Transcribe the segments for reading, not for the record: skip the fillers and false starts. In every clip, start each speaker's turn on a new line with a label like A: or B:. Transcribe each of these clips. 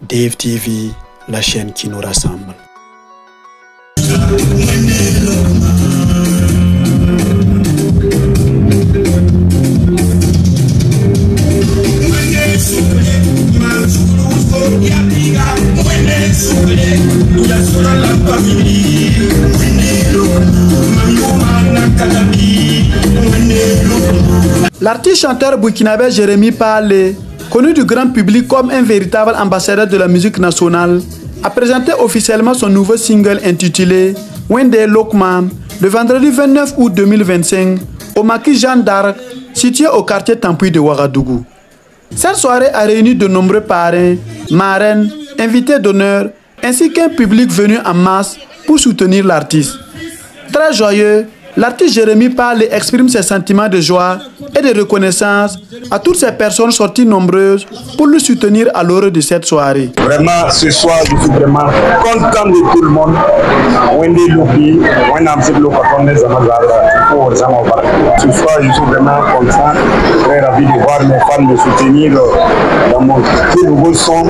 A: Dave TV, la chaîne qui nous rassemble. L'artiste chanteur burkinabé Jérémy Palé, connu du grand public comme un véritable ambassadeur de la musique nationale, a présenté officiellement son nouveau single intitulé Wende Lokman le vendredi 29 août 2025 au maquis Jeanne d'Arc, situé au quartier Tampuy de Ouagadougou. Cette soirée a réuni de nombreux parrains, marraines, invités d'honneur, ainsi qu'un public venu en masse pour soutenir l'artiste. Très joyeux, l'artiste Jérémy Palé exprime ses sentiments de joie et de reconnaissance à toutes ces personnes sorties nombreuses pour le soutenir à l'heure de cette soirée.
B: Vraiment, ce soir, je suis vraiment content de tout le monde. Ce soir, je suis vraiment content, très ravi de voir mes fans me soutenir dans mon tout nouveau son.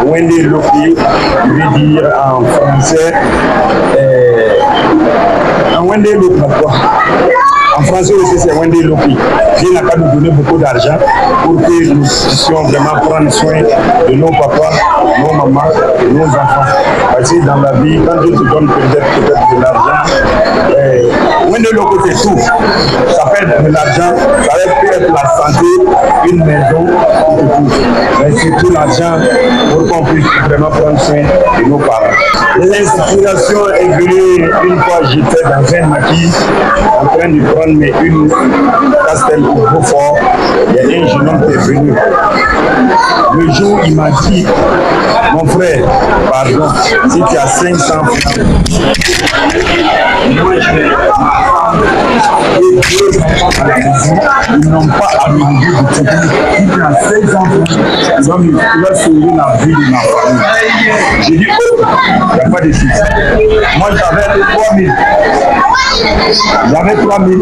B: Wende Lopi, je vais dire en français. Wende Lopi, en français aussi, c'est Wende Lopi. Dieu n'a qu'à nous donner beaucoup d'argent pour que nous puissions vraiment prendre soin de nos papas, nos mamans, nos enfants. Parce que dans la vie, quand Dieu te donne peut-être de l'argent, Wende Lopi, c'est tout. Ça peut être de l'argent, ça peut être la santé, une maison, et tout. Mais surtout l'argent pour qu'on puisse vraiment prendre soin de nos parents. L'inspiration est venue une fois j'étais dans un maquis en train de prendre une castel au Beaufort. Il y a un jeune homme qui est venu. Le jour il m'a dit, mon frère, pardon, si tu as 500 francs, moi je vais et deux enfants à la maison, ils n'ont pas à manger de tout. Si tu as 500 francs, il va sauver la vie de ma famille. J'ai dit, oh, il n'y a pas de souci. Moi j'avais 3000. J'avais 3000,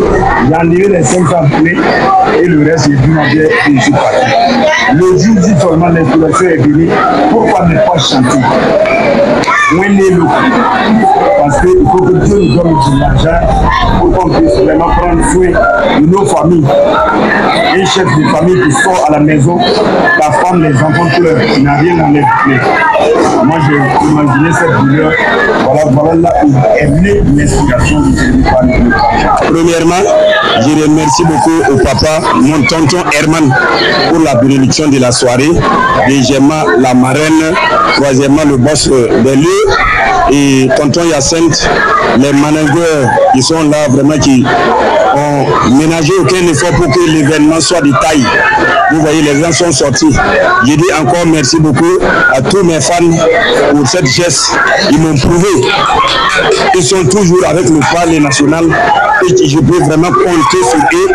B: j'ai enlevé les 500 clés et le reste est venu en bien et je suis parti. Le jour dit seulement l'inspiration est venue, pourquoi ne pas chanter? Parce qu'il faut que Dieu nous donne de l'argent pour qu'on puisse vraiment prendre soin de nos familles. Un chef de famille qui sort à la maison, la femme, les enfants pleurent, il n'a rien à les plaies. Moi j'ai imaginé cette douleur, voilà là où est née l'inspiration de Jérémy Palé.
C: Premièrement, je remercie beaucoup au papa, mon tonton Herman, pour la bénédiction de la soirée. Deuxièmement, la marraine. Troisièmement, le boss des lieux. Et tonton Yacinthe, les managers qui sont là vraiment qui ont ménagé aucun effort pour que l'événement soit de taille. Vous voyez, les gens sont sortis. Je dis encore merci beaucoup à tous mes fans pour cette geste. Ils m'ont prouvé. Ils sont toujours avec le Palais national et je peux vraiment compter sur eux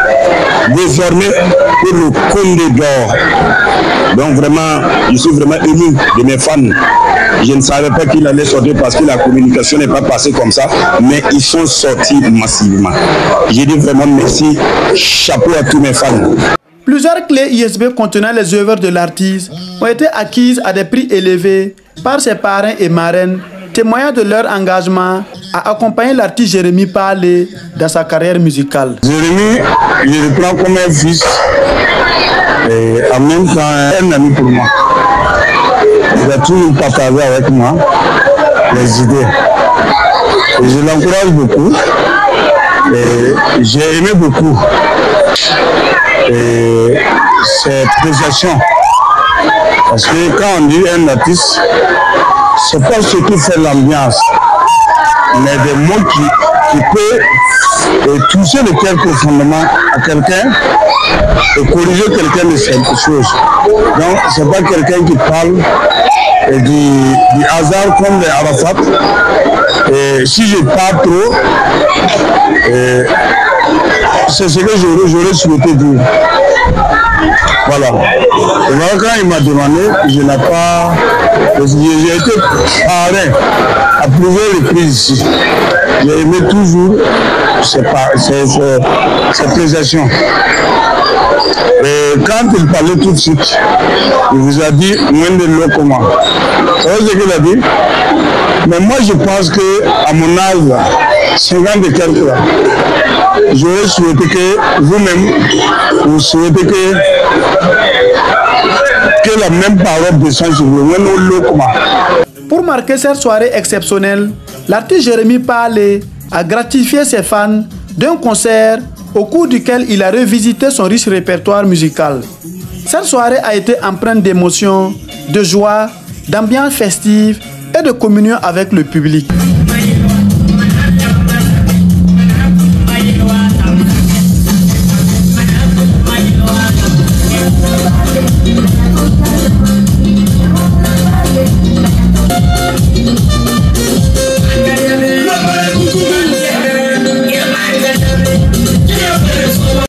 C: désormais pour le Condé d'or. Donc vraiment, je suis vraiment ému de mes fans. Je ne savais pas qu'il allait sortir parce que la communication n'est pas passée comme ça, mais ils sont sortis massivement. J'ai dit vraiment merci, chapeau à tous mes fans.
A: Plusieurs clés USB contenant les œuvres de l'artiste ont été acquises à des prix élevés par ses parrains et marraines, témoignant de leur engagement à accompagner l'artiste Jérémy Palé dans sa carrière musicale.
C: Jérémy, je le prends comme un fils et en même temps un ami pour moi. Il a toujours partagé avec moi les idées. Et je l'encourage beaucoup. Et j'ai aimé beaucoup ses prestations. Parce que quand on dit un artiste, c'est pas surtout faire l'ambiance, mais des mots qui peuvent toucher le cœur profondément à quelqu'un et corriger quelqu'un de quelque chose. Donc, c'est pas quelqu'un qui parle du hasard comme les Arafat. Et si je parle trop, c'est ce que j'aurais souhaité dire. Voilà. Et voilà, quand il m'a demandé, je n'ai pas J'ai été parrain à plusieurs reprises ici. J'ai aimé toujours ces prestations. Et quand il parlait tout de suite, il vous a dit Wendé Lokoma. Vous savez ce qu'il a dit? Mais moi je pense qu'à mon âge, 50 et quelques là, j'aurais souhaité que vous-même, vous souhaitez que la même parole descende sur vous.
A: Pour marquer cette soirée exceptionnelle, l'artiste Jérémie Palé a gratifié ses fans d'un concert au cours duquel il a revisité son riche répertoire musical. Cette soirée a été empreinte d'émotion, de joie, d'ambiance festive et de communion avec le public.